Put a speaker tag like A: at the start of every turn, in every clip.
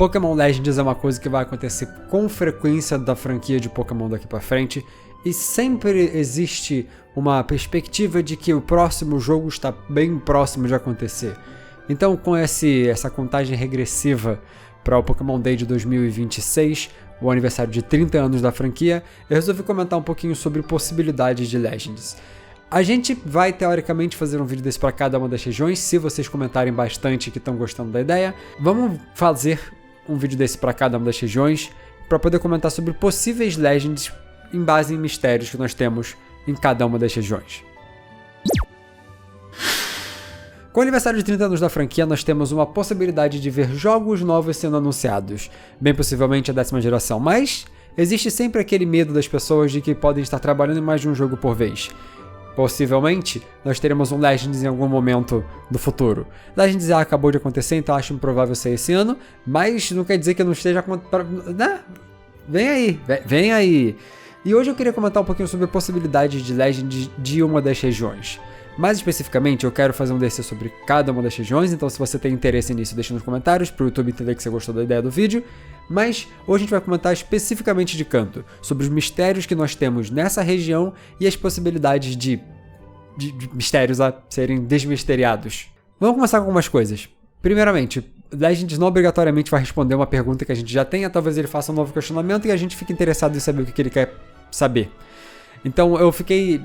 A: Pokémon Legends é uma coisa que vai acontecer com frequência da franquia de Pokémon daqui pra frente, e sempre existe uma perspectiva de que o próximo jogo está bem próximo de acontecer. Então, com essa contagem regressiva para o Pokémon Day de 2026, o aniversário de 30 anos da franquia, eu resolvi comentar um pouquinho sobre possibilidades de Legends. A gente vai, teoricamente, fazer um vídeo desse para cada uma das regiões, se vocês comentarem bastante que estão gostando da ideia. Vamos fazer um vídeo desse para cada uma das regiões, para poder comentar sobre possíveis Legends em base em mistérios que nós temos em cada uma das regiões. Com o aniversário de 30 anos da franquia, nós temos uma possibilidade de ver jogos novos sendo anunciados, bem possivelmente a 10ª geração, mas existe sempre aquele medo das pessoas de que podem estar trabalhando em mais de um jogo por vez. Possivelmente, nós teremos um Legends em algum momento do futuro. Legends já acabou de acontecer, então acho improvável ser esse ano, mas não quer dizer que não esteja... Né? Vem aí! E hoje eu queria comentar um pouquinho sobre a possibilidade de Legends de uma das regiões. Mais especificamente, eu quero fazer um DC sobre cada uma das regiões, então se você tem interesse nisso, deixa nos comentários, para o YouTube entender que você gostou da ideia do vídeo. Mas hoje a gente vai comentar especificamente de Kanto, sobre os mistérios que nós temos nessa região e as possibilidades de mistérios a serem desmisteriados. Vamos começar com algumas coisas. Primeiramente, Legends não obrigatoriamente vai responder uma pergunta que a gente já tenha, talvez ele faça um novo questionamento e a gente fique interessado em saber o que ele quer saber. Então eu fiquei,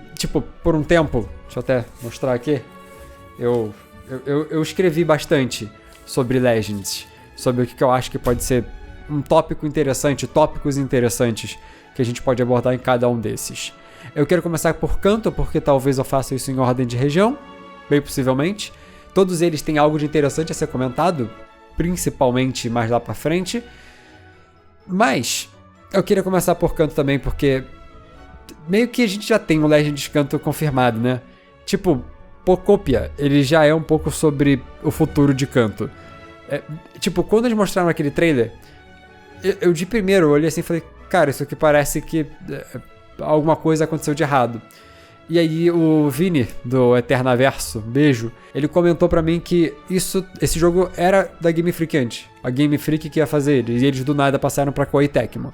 A: por um tempo, deixa eu até mostrar aqui, eu escrevi bastante sobre Legends, sobre o que eu acho que pode ser um tópico interessante, tópicos interessantes que a gente pode abordar em cada um desses. Eu quero começar por Kanto, porque talvez eu faça isso em ordem de região, bem possivelmente. Todos eles têm algo de interessante a ser comentado, principalmente mais lá pra frente. Mas eu queria começar por Kanto também, porque meio que a gente já tem o Legend de Kanto confirmado, né? Pocopia, ele já é um pouco sobre o futuro de Kanto. Quando eles mostraram aquele trailer, eu de primeiro olhei assim e falei, cara, isso aqui parece que alguma coisa aconteceu de errado. E aí o Vini, do Eternaverso, beijo, ele comentou pra mim que esse jogo era da Game Freak antes. A Game Freak que ia fazer ele, e eles do nada passaram pra Koei Tecmo.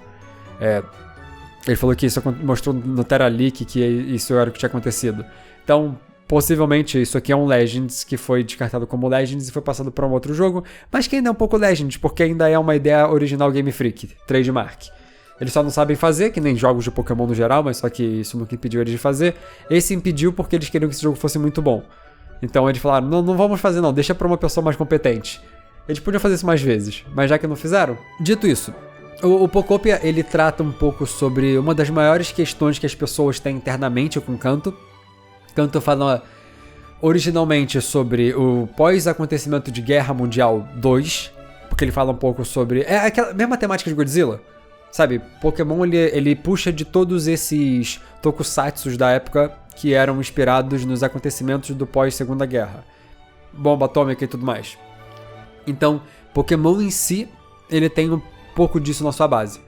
A: Ele falou que isso mostrou no Terra Leak que isso era o que tinha acontecido. Então, possivelmente isso aqui é um Legends que foi descartado como Legends e foi passado para um outro jogo, mas que ainda é um pouco Legends, porque ainda é uma ideia original Game Freak, trademark. Eles só não sabem fazer, que nem jogos de Pokémon no geral, mas só que isso nunca impediu eles de fazer. Esse impediu porque eles queriam que esse jogo fosse muito bom. Então eles falaram, não vamos fazer não, deixa para uma pessoa mais competente. Eles podiam fazer isso mais vezes, mas já que não fizeram. Dito isso, o Pocopia, ele trata um pouco sobre uma das maiores questões que as pessoas têm internamente com Kanto. Kanto fala originalmente sobre o pós-acontecimento de Guerra Mundial 2, porque ele fala um pouco sobre... É aquela mesma temática de Godzilla, sabe? Pokémon, ele puxa de todos esses tokusatsus da época que eram inspirados nos acontecimentos do pós-Segunda Guerra. Bomba atômica e tudo mais. Então, Pokémon em si, ele tem um pouco disso na sua base.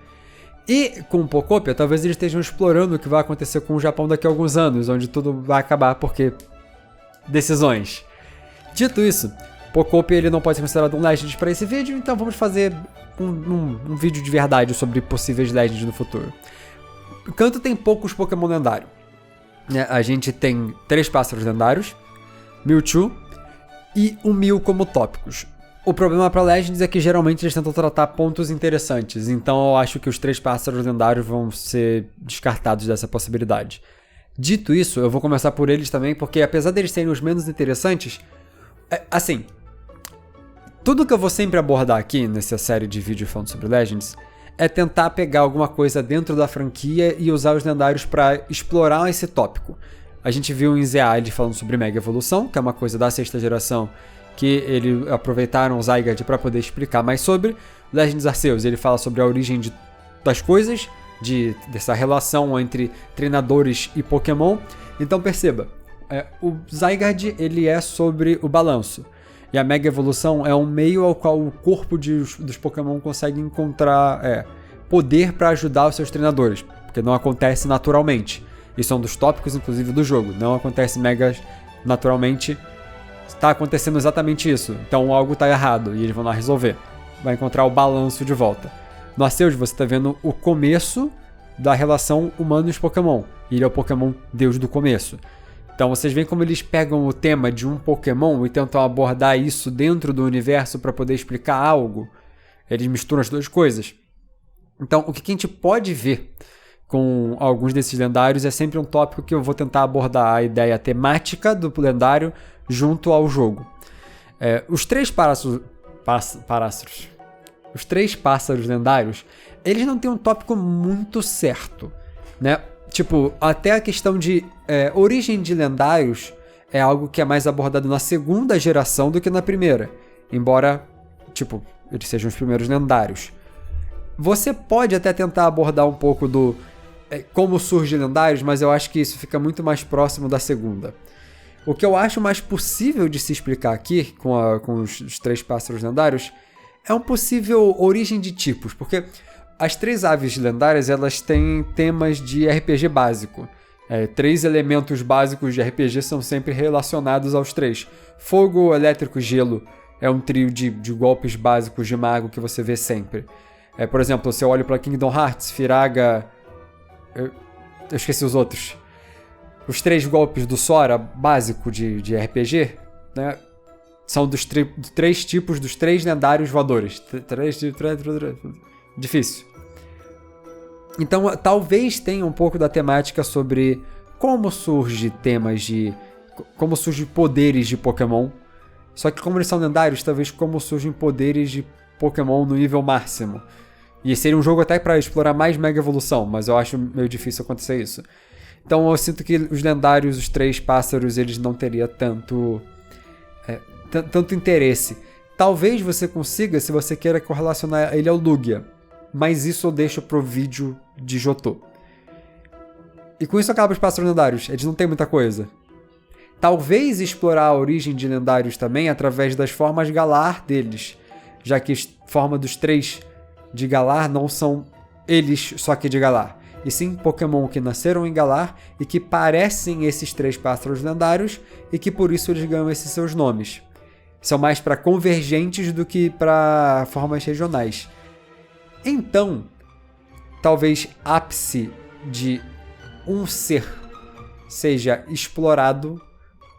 A: E com o Pocopia, talvez eles estejam explorando o que vai acontecer com o Japão daqui a alguns anos, onde tudo vai acabar porque decisões. Dito isso, Pocopia ele não pode ser considerado um Legend para esse vídeo, então vamos fazer um vídeo de verdade sobre possíveis Legends no futuro. Kanto tem poucos Pokémon lendários. A gente tem 3 pássaros lendários, Mewtwo e um Mew como tópicos. O problema para Legends é que geralmente eles tentam tratar pontos interessantes, então eu acho que os 3 pássaros lendários vão ser descartados dessa possibilidade. Dito isso, eu vou começar por eles também, porque apesar deles serem os menos interessantes, assim, tudo que eu vou sempre abordar aqui nessa série de vídeos falando sobre Legends é tentar pegar alguma coisa dentro da franquia e usar os lendários para explorar esse tópico. A gente viu em Zeaide falando sobre Mega Evolução, que é uma coisa da 6ª geração, que eles aproveitaram o Zygarde para poder explicar mais sobre. Legends Arceus, ele fala sobre a origem das coisas, dessa relação entre treinadores e Pokémon. Então perceba, o Zygarde ele é sobre o balanço. E a Mega Evolução é um meio ao qual o corpo dos Pokémon consegue encontrar poder para ajudar os seus treinadores, porque não acontece naturalmente. Isso é um dos tópicos, inclusive, do jogo. Não acontece Megas naturalmente. Está acontecendo exatamente isso. Então algo está errado e eles vão lá resolver. vai encontrar o balanço de volta. No Arceus você está vendo o começo da relação humanos-Pokémon. Ele é o Pokémon Deus do começo. Então vocês veem como eles pegam o tema de um Pokémon e tentam abordar isso dentro do universo para poder explicar algo. Eles misturam as duas coisas. Então o que a gente pode ver com alguns desses lendários é sempre um tópico que eu vou tentar abordar a ideia temática do lendário junto ao jogo. Os três pássaros lendários, eles não têm um tópico muito certo, né? Tipo, até a questão de origem de lendários é algo que é mais abordado na segunda geração do que na primeira. Embora, tipo, eles sejam os primeiros lendários. Você pode até tentar abordar um pouco do como surge lendários, mas eu acho que isso fica muito mais próximo da segunda. O que eu acho mais possível de se explicar aqui, com os três pássaros lendários, é um possível origem de tipos, porque as três aves lendárias, elas têm temas de RPG básico. 3 elementos básicos de RPG são sempre relacionados aos 3. Fogo, elétrico e gelo é um trio de golpes básicos de mago que você vê sempre. Por exemplo, se eu olho para Kingdom Hearts, Firaga... Eu esqueci os outros. Os 3 golpes do Sora, básico de RPG, né, são dos 3 tipos dos 3 lendários voadores. Difícil. Então, talvez tenha um pouco da temática sobre como surge como surgem poderes de Pokémon. Só que como eles são lendários, talvez como surgem poderes de Pokémon no nível máximo. E seria um jogo até para explorar mais Mega Evolução, mas eu acho meio difícil acontecer isso. Então eu sinto que os lendários, os 3 pássaros, eles não teriam tanto interesse. Talvez você consiga, se você queira correlacionar ele ao Lugia. Mas isso eu deixo pro vídeo de Jotô. E com isso acaba os pássaros lendários. Eles não têm muita coisa. Talvez explorar a origem de lendários também através das formas Galar deles. Já que a forma dos 3 de Galar não são eles só que de Galar. E sim Pokémon que nasceram em Galar e que parecem esses 3 pássaros lendários e que por isso eles ganham esses seus nomes. São mais para convergentes do que para formas regionais. Então, talvez ápice de um ser seja explorado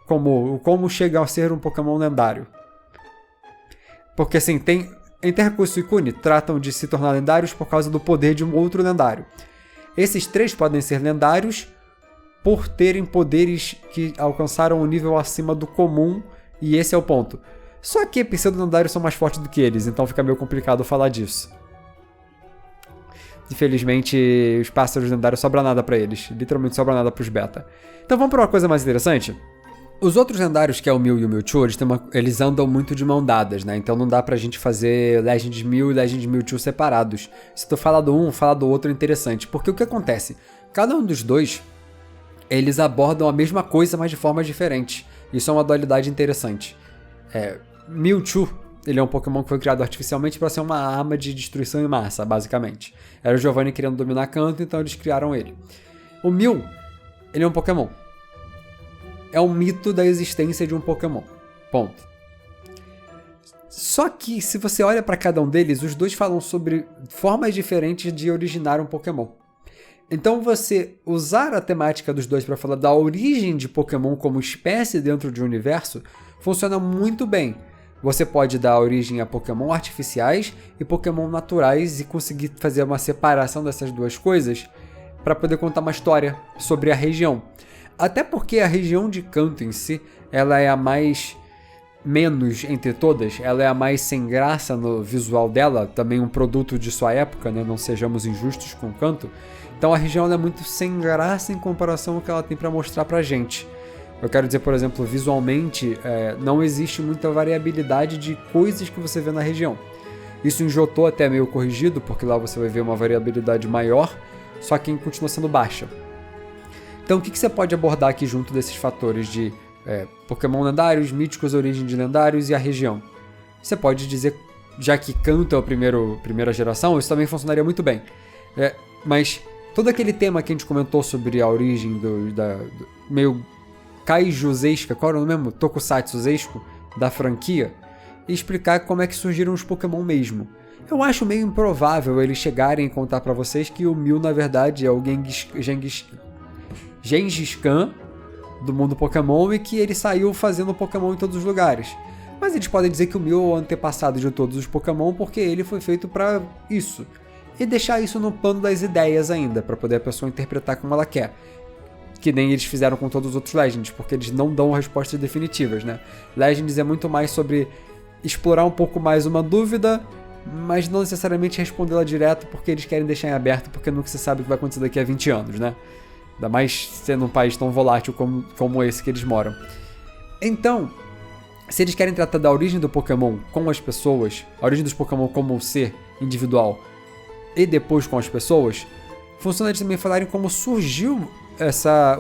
A: como chega a ser um Pokémon lendário. Porque assim, em Terra Suicune tratam de se tornar lendários por causa do poder de um outro lendário. Esses 3 podem ser lendários por terem poderes que alcançaram um nível acima do comum, e esse é o ponto. Só que pseudo-lendários são mais fortes do que eles, então fica meio complicado falar disso. Infelizmente, os pássaros lendários sobra nada pra eles. Literalmente sobra nada pros beta. Então vamos pra uma coisa mais interessante? Os outros lendários, que é o Mew e o Mewtwo, eles andam muito de mão dadas, né? Então não dá pra gente fazer Legend Mew e Legend Mewtwo separados. Se tu falar do um, falar do outro é interessante. Porque o que acontece? Cada um dos dois, eles abordam a mesma coisa, mas de formas diferentes. Isso é uma dualidade interessante. Mewtwo, ele é um Pokémon que foi criado artificialmente para ser uma arma de destruição em massa, basicamente. Era o Giovanni querendo dominar Kanto, então eles criaram ele. O Mew, ele é um Pokémon. É um mito da existência de um Pokémon. Ponto. Só que, se você olha para cada um deles, os dois falam sobre formas diferentes de originar um Pokémon. Então, você usar a temática dos dois para falar da origem de Pokémon como espécie dentro de um universo funciona muito bem. Você pode dar origem a Pokémon artificiais e Pokémon naturais e conseguir fazer uma separação dessas duas coisas para poder contar uma história sobre a região. Até porque a região de Kanto em si, ela é a menos entre todas, ela é a mais sem graça no visual dela, também um produto de sua época, né? Não sejamos injustos com Kanto. Então a região é muito sem graça em comparação ao que ela tem para mostrar pra gente. Eu quero dizer, por exemplo, visualmente, não existe muita variabilidade de coisas que você vê na região. Isso em Jotô até é meio corrigido, porque lá você vai ver uma variabilidade maior, só que continua sendo baixa. Então o que você pode abordar aqui junto desses fatores de Pokémon lendários, míticos, origem de lendários e a região? Você pode dizer, já que Kanto é a primeira geração, isso também funcionaria muito bem. Mas todo aquele tema que a gente comentou sobre a origem da meio Kaiju-zesca, qual era o nome mesmo? Tokusatsu-zesco da franquia, e explicar como é que surgiram os Pokémon mesmo. Eu acho meio improvável eles chegarem e contar pra vocês que o Mew, na verdade, é o Gengis Khan do mundo Pokémon e que ele saiu fazendo Pokémon em todos os lugares. Mas eles podem dizer que o Mew é o antepassado de todos os Pokémon porque ele foi feito pra isso. E deixar isso no plano das ideias ainda, pra poder a pessoa interpretar como ela quer. Que nem eles fizeram com todos os outros Legends, porque eles não dão respostas definitivas, né? Legends é muito mais sobre explorar um pouco mais uma dúvida, mas não necessariamente respondê-la direto, porque eles querem deixar em aberto, porque nunca se sabe o que vai acontecer daqui a 20 anos, né? Ainda mais sendo um país tão volátil como esse que eles moram. Então, se eles querem tratar da origem do Pokémon com as pessoas, a origem dos Pokémon como um ser individual, e depois com as pessoas, funciona eles também falarem como surgiu essa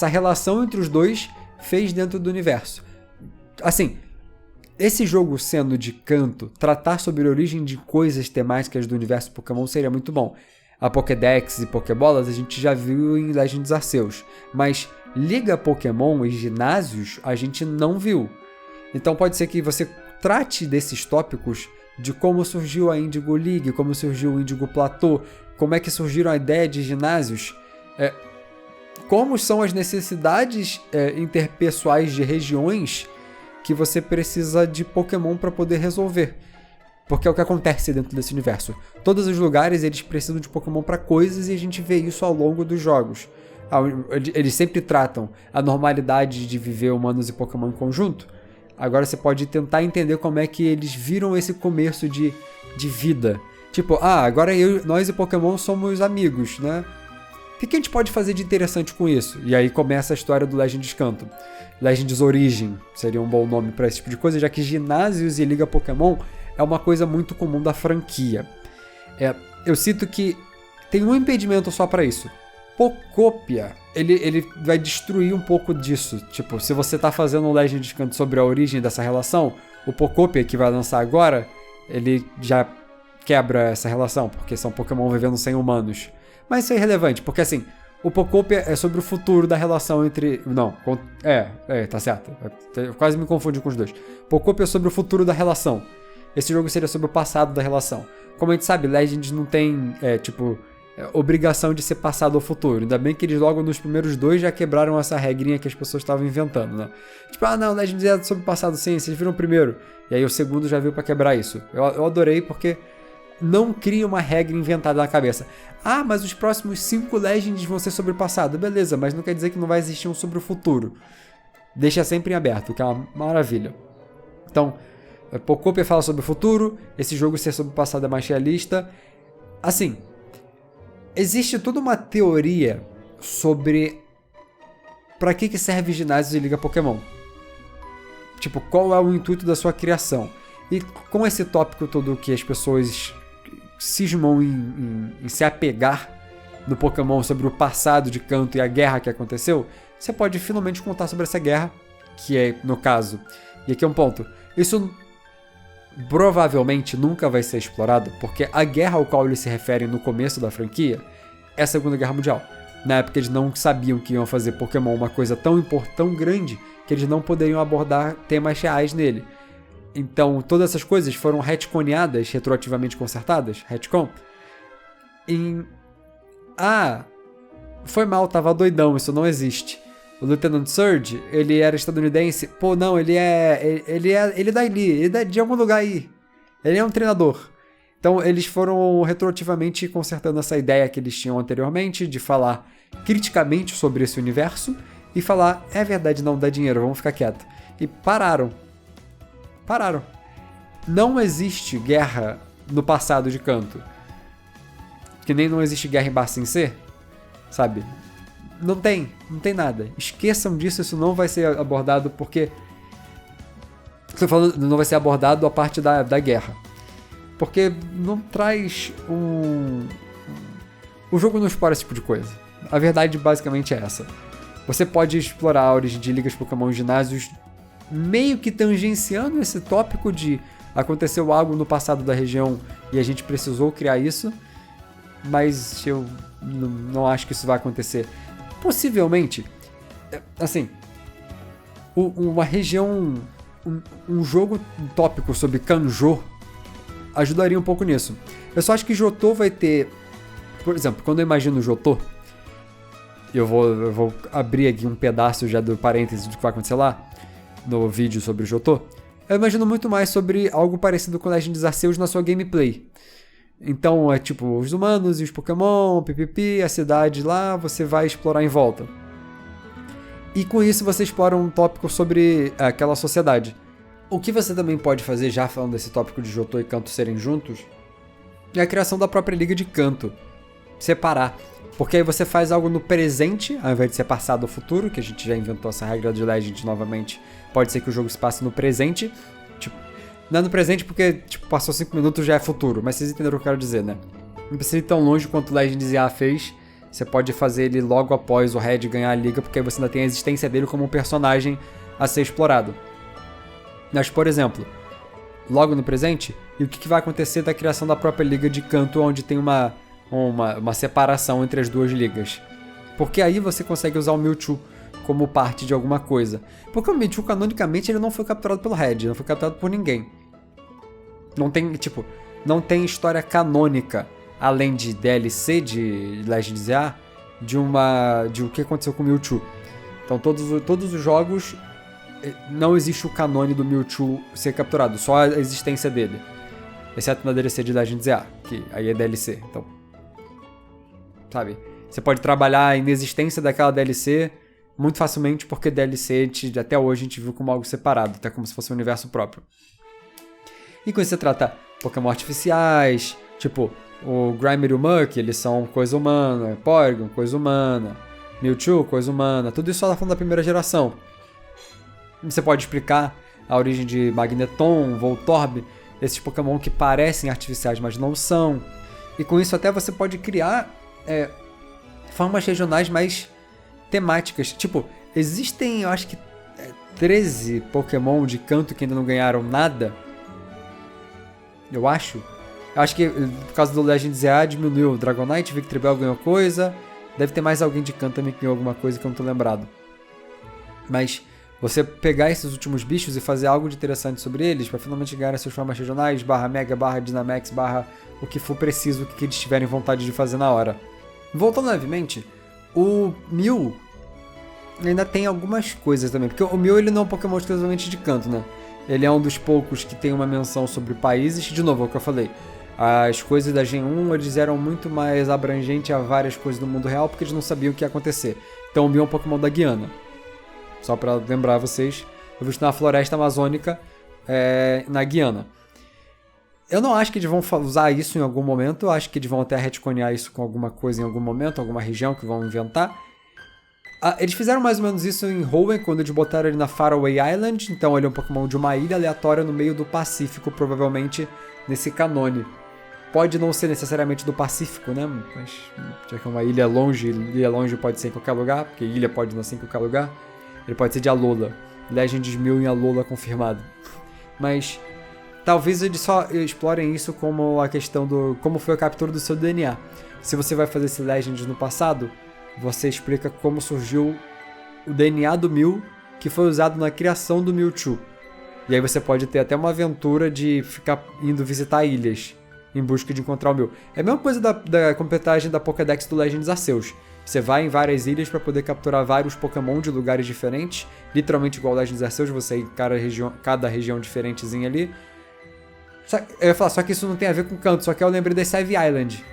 A: relação entre os dois fez dentro do universo. Assim, esse jogo sendo de canto, tratar sobre a origem de coisas temáticas do universo Pokémon seria muito bom. A Pokédex e Pokébolas a gente já viu em Legends Arceus, mas Liga Pokémon e ginásios a gente não viu. Então pode ser que você trate desses tópicos de como surgiu a Indigo League, como surgiu o Indigo Plateau, como é que surgiram a ideia de ginásios, como são as necessidades interpessoais de regiões que você precisa de Pokémon para poder resolver. Porque é o que acontece dentro desse universo. Todos os lugares eles precisam de Pokémon para coisas e a gente vê isso ao longo dos jogos. Eles sempre tratam a normalidade de viver humanos e Pokémon em conjunto. Agora você pode tentar entender como é que eles viram esse começo de vida. Tipo, agora nós e Pokémon somos amigos, né? O que a gente pode fazer de interessante com isso? E aí começa a história do Legends Canto. Legends Origin seria um bom nome para esse tipo de coisa, já que ginásios e Liga Pokémon é uma coisa muito comum da franquia. Eu cito que tem um impedimento só para isso. Pocopia, ele vai destruir um pouco disso. Tipo, se você tá fazendo um Legends Canto sobre a origem dessa relação, o Pocopia que vai lançar agora, ele já quebra essa relação, porque são Pokémon vivendo sem humanos. Mas isso é irrelevante, porque assim, o Pocopia é sobre o futuro da relação entre... Não, tá certo. Eu quase me confundi com os dois. Pocopia é sobre o futuro da relação. Esse jogo seria sobre o passado da relação. Como a gente sabe, Legends não tem, obrigação de ser passado ou futuro. Ainda bem que eles logo nos primeiros dois já quebraram essa regrinha que as pessoas estavam inventando, né? Tipo, não, Legends é sobre o passado sim, vocês viram o primeiro. E aí o segundo já veio pra quebrar isso. Eu adorei porque não cria uma regra inventada na cabeça. Mas os próximos 5 Legends vão ser sobre o passado. Beleza, mas não quer dizer que não vai existir um sobre o futuro. Deixa sempre em aberto, que é uma maravilha. Então, Pocopia fala sobre o futuro, esse jogo ser sobre o passado é mais realista. Assim, existe toda uma teoria sobre pra que serve ginásios e Liga Pokémon. Tipo, qual é o intuito da sua criação. E com esse tópico todo que as pessoas cismam em se apegar no Pokémon sobre o passado de Canto e a guerra que aconteceu, você pode finalmente contar sobre essa guerra, que é, no caso, e aqui é um ponto, isso provavelmente nunca vai ser explorado, porque a guerra ao qual eles se referem no começo da franquia é a Segunda Guerra Mundial. Na época eles não sabiam que iam fazer Pokémon uma coisa tão grande, que eles não poderiam abordar temas reais nele. Então, todas essas coisas foram retconeadas, retroativamente consertadas, retcon, foi mal, tava doidão, isso não existe. O Lieutenant Surge, ele era estadunidense, ele é dali, ele é de algum lugar aí. Ele é um treinador. Então, eles foram retroativamente consertando essa ideia que eles tinham anteriormente, de falar criticamente sobre esse universo, e falar, é verdade, não dá dinheiro, vamos ficar quieto. E pararam. Não existe guerra no passado de Canto. Que nem não existe guerra em Bassin C, sabe? Não tem nada. Esqueçam disso, isso não vai ser abordado porque... Estou falando, não vai ser abordado a parte da guerra. Porque não traz o jogo não explora esse tipo de coisa. A verdade basicamente é essa. Você pode explorar a origem de ligas Pokémon ginásios meio que tangenciando esse tópico de aconteceu algo no passado da região e a gente precisou criar isso, mas eu não acho que isso vai acontecer. Possivelmente, assim, uma região, um jogo tópico sobre Kanjo ajudaria um pouco nisso. Eu só acho que Jotô vai ter... Por exemplo, quando eu imagino Jotô, eu vou abrir aqui um pedaço já do parênteses do que vai acontecer lá, no vídeo sobre o Jotô. Eu imagino muito mais sobre algo parecido com Legends Arceus na sua gameplay. Então é tipo os humanos e os Pokémon, pipipi, a cidade lá, você vai explorar em volta. E com isso você explora um tópico sobre aquela sociedade. O que você também pode fazer, já falando desse tópico de Jotô e Kanto serem juntos, é a criação da própria liga de Kanto. Separar. Porque aí você faz algo no presente, ao invés de ser passado ou futuro, que a gente já inventou essa regra de Legend novamente. Pode ser que o jogo se passe no presente. Tipo, não é no presente porque tipo, passou 5 minutos já é futuro, mas vocês entenderam o que eu quero dizer, né? Não precisa ir tão longe quanto o Legends IA fez. Você pode fazer ele logo após o Red ganhar a liga, porque aí você ainda tem a existência dele como um personagem a ser explorado. Mas, por exemplo, logo no presente, e o que vai acontecer da criação da própria liga de Kanto, onde tem uma separação entre as duas ligas. Porque aí você consegue usar o Mewtwo como parte de alguma coisa. Porque o Mewtwo, canonicamente, ele não foi capturado pelo Red, não foi capturado por ninguém. Não tem história canônica, além de DLC de Legends ZA, de o que aconteceu com o Mewtwo. Então todos os jogos, não existe o canone do Mewtwo ser capturado, só a existência dele. Exceto na DLC de Legends ZA, que aí é DLC, então... Sabe? Você pode trabalhar a inexistência daquela DLC muito facilmente, porque DLC até hoje a gente viu como algo separado, até como se fosse um universo próprio. E com isso você trata Pokémon artificiais, tipo o Grimer e o Muk, eles são coisa humana, Porygon, coisa humana, Mewtwo, coisa humana, tudo isso só falando da primeira geração. Você pode explicar a origem de Magneton, Voltorb, esses Pokémon que parecem artificiais, mas não são. E com isso até você pode criar formas regionais mais temáticas. Tipo, existem, eu acho que 13 Pokémon de Kanto que ainda não ganharam nada. Eu acho que por causa do Legends ZA diminuiu. O Dragonite, Victreebel ganhou coisa. Deve ter mais alguém de Kanto também que ganhou alguma coisa que eu não tô lembrado. Mas você pegar esses últimos bichos e fazer algo de interessante sobre eles, para finalmente ganhar as suas formas regionais, /Mega, /Dynamax, o que for preciso, o que eles tiverem vontade de fazer na hora. Voltando levemente, o Mew ainda tem algumas coisas também, porque o Mew ele não é um Pokémon exclusivamente de Kanto, né? Ele é um dos poucos que tem uma menção sobre países. De novo, é o que eu falei. As coisas da Gen 1 eles eram muito mais abrangentes a várias coisas do mundo real, porque eles não sabiam o que ia acontecer. Então o Mew é um Pokémon da Guiana. Só pra lembrar vocês, eu vi na floresta amazônica na Guiana. Eu não acho que eles vão usar isso em algum momento, eu acho que eles vão até retconear isso com alguma coisa em algum momento, alguma região que vão inventar. Eles fizeram mais ou menos isso em Hoenn, quando eles botaram ele na Faraway Island, então ele é um Pokémon de uma ilha aleatória no meio do Pacífico, provavelmente nesse canone. Pode não ser necessariamente do Pacífico, né? Mas já que é uma ilha longe pode ser em qualquer lugar, porque ilha pode não ser em qualquer lugar. Ele pode ser de Alola. Legends 1000 em Alola confirmado. Mas talvez eles só explorem isso como a questão do como foi a captura do seu DNA. Se você vai fazer esse Legends no passado, você explica como surgiu o DNA do Mew, que foi usado na criação do Mewtwo. E aí você pode ter até uma aventura de ficar indo visitar ilhas em busca de encontrar o Mew. É a mesma coisa da completagem da Pokédex do Legends Arceus. Você vai em várias ilhas para poder capturar vários Pokémon de lugares diferentes, literalmente igual Legends Arceus, você ir em cada região diferentezinha ali. Eu ia falar, só que isso não tem a ver com Kanto, só que eu lembrei da Save Island.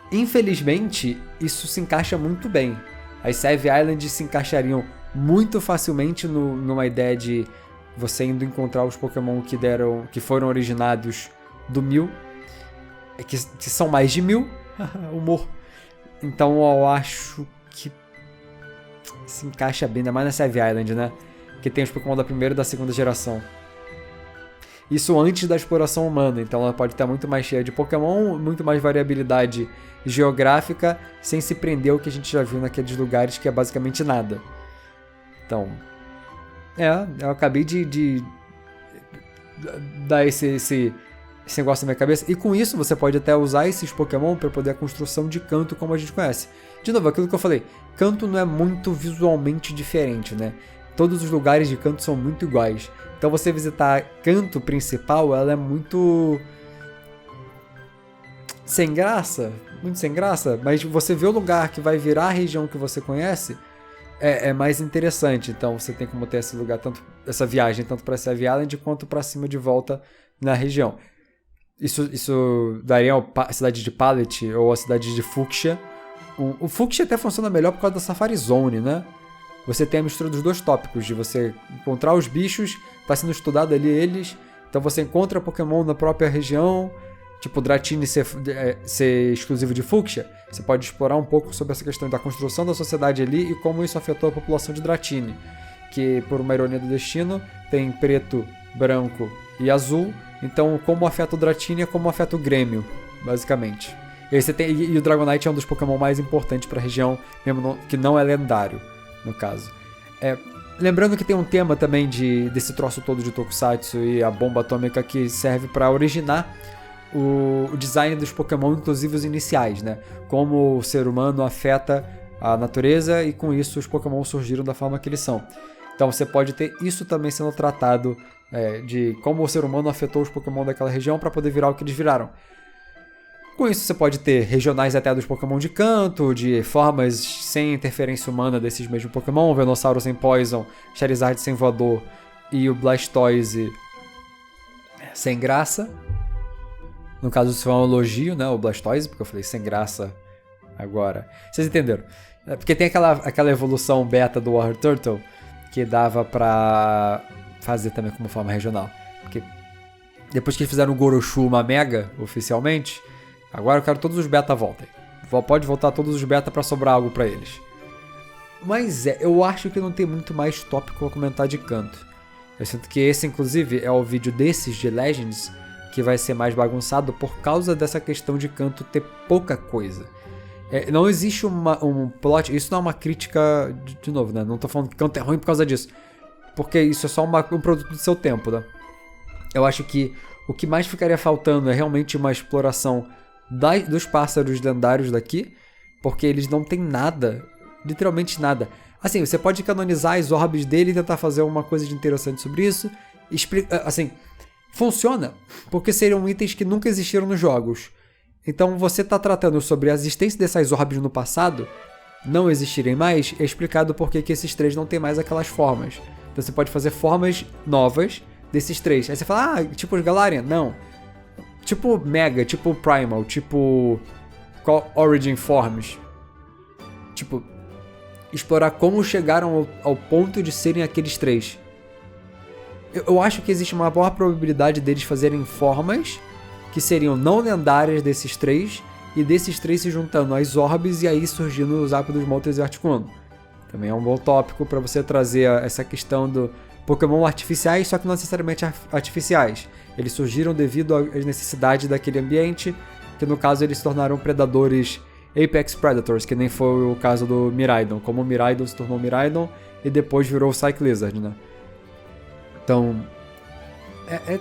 A: Infelizmente, isso se encaixa muito bem. As Save Islands se encaixariam muito facilmente numa ideia de você indo encontrar os Pokémon que foram originados do Mew, que são mais de 1000. Humor. Então eu acho que se encaixa bem, ainda mais na Save Island, né? Que tem os Pokémon da primeira e da segunda geração. Isso antes da exploração humana, então ela pode estar muito mais cheia de Pokémon, muito mais variabilidade geográfica, sem se prender ao que a gente já viu naqueles lugares, que é basicamente nada. Então, eu acabei de dar esse negócio na minha cabeça, e com isso você pode até usar esses Pokémon para poder a construção de Kanto como a gente conhece. De novo, aquilo que eu falei, Kanto não é muito visualmente diferente, né? todos os lugares de Kanto são muito iguais. Então você visitar Kanto principal, ela é muito sem graça, mas você vê o lugar que vai virar a região que você conhece, é mais interessante. Então você tem como ter esse lugar, essa viagem, tanto para Savvy Island quanto para cima de volta na região. Isso daria a cidade de Pallet ou a cidade de Fuchsia. O Fuchsia até funciona melhor por causa da Safari Zone, né? Você tem a mistura dos dois tópicos, de você encontrar os bichos, tá sendo estudado ali eles, então você encontra Pokémon na própria região, tipo Dratini ser exclusivo de Fuchsia, você pode explorar um pouco sobre essa questão da construção da sociedade ali e como isso afetou a população de Dratini, que por uma ironia do destino tem preto, branco e azul, então como afeta o Dratini é como afeta o Grêmio, basicamente. E, aí e o Dragonite é um dos Pokémon mais importantes para a região, mesmo que não é lendário, no caso. Lembrando que tem um tema também desse troço todo de Tokusatsu e a bomba atômica que serve para originar o design dos Pokémon, inclusive os iniciais, né? Como o ser humano afeta a natureza e com isso os Pokémon surgiram da forma que eles são. Então você pode ter isso também sendo tratado de como o ser humano afetou os Pokémon daquela região para poder virar o que eles viraram. Com isso você pode ter regionais até dos Pokémon de Kanto, de formas sem interferência humana desses mesmos Pokémon, Venossauro sem Poison, Charizard sem Voador e o Blastoise sem graça. No caso isso foi um elogio, né, o Blastoise, porque eu falei sem graça agora. Vocês entenderam? Porque tem aquela evolução beta do War Turtle que dava pra fazer também como forma regional. Porque depois que eles fizeram o Goroshu uma Mega, oficialmente, agora eu quero todos os beta voltem. Pode voltar todos os beta pra sobrar algo pra eles. Mas eu acho que não tem muito mais tópico a comentar de Kanto. Eu sinto que esse, inclusive, é o vídeo desses de Legends que vai ser mais bagunçado por causa dessa questão de Kanto ter pouca coisa. Não existe um plot... Isso não é uma crítica, de novo, né? Não tô falando que Kanto é ruim por causa disso. Porque isso é só um produto do seu tempo, né? Eu acho que o que mais ficaria faltando é realmente uma exploração dos pássaros lendários daqui, porque eles não têm nada, literalmente nada. Assim, você pode canonizar as orbes dele e tentar fazer uma coisa de interessante sobre isso. Assim, funciona, porque seriam itens que nunca existiram nos jogos. Então você tá tratando sobre a existência dessas orbes no passado, não existirem mais, é explicado por que esses três não tem mais aquelas formas. Então você pode fazer formas novas desses três. Aí você fala, tipo os Galarian? Não. Tipo Mega, tipo Primal, tipo Origin Forms. Tipo, explorar como chegaram ao ponto de serem aqueles três. Eu acho que existe uma boa probabilidade deles fazerem formas que seriam não lendárias desses três, e desses três se juntando às orbes e aí surgindo os Zapdos, Moltres e Articuno. Também é um bom tópico para você trazer essa questão do Pokémon artificiais, só que não necessariamente artificiais. Eles surgiram devido às necessidades daquele ambiente, que no caso eles se tornaram predadores Apex Predators, que nem foi o caso do Miraidon. Como o Miraidon se tornou Miraidon e depois virou o Psyche Lizard, né? Então,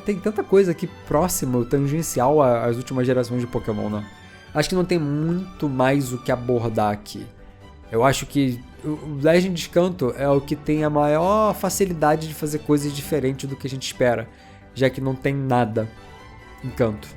A: tem tanta coisa aqui próximo, tangencial às últimas gerações de Pokémon, né? Acho que não tem muito mais o que abordar aqui. Eu acho que o Legends Kanto é o que tem a maior facilidade de fazer coisas diferentes do que a gente espera, já que não tem nada em Kanto.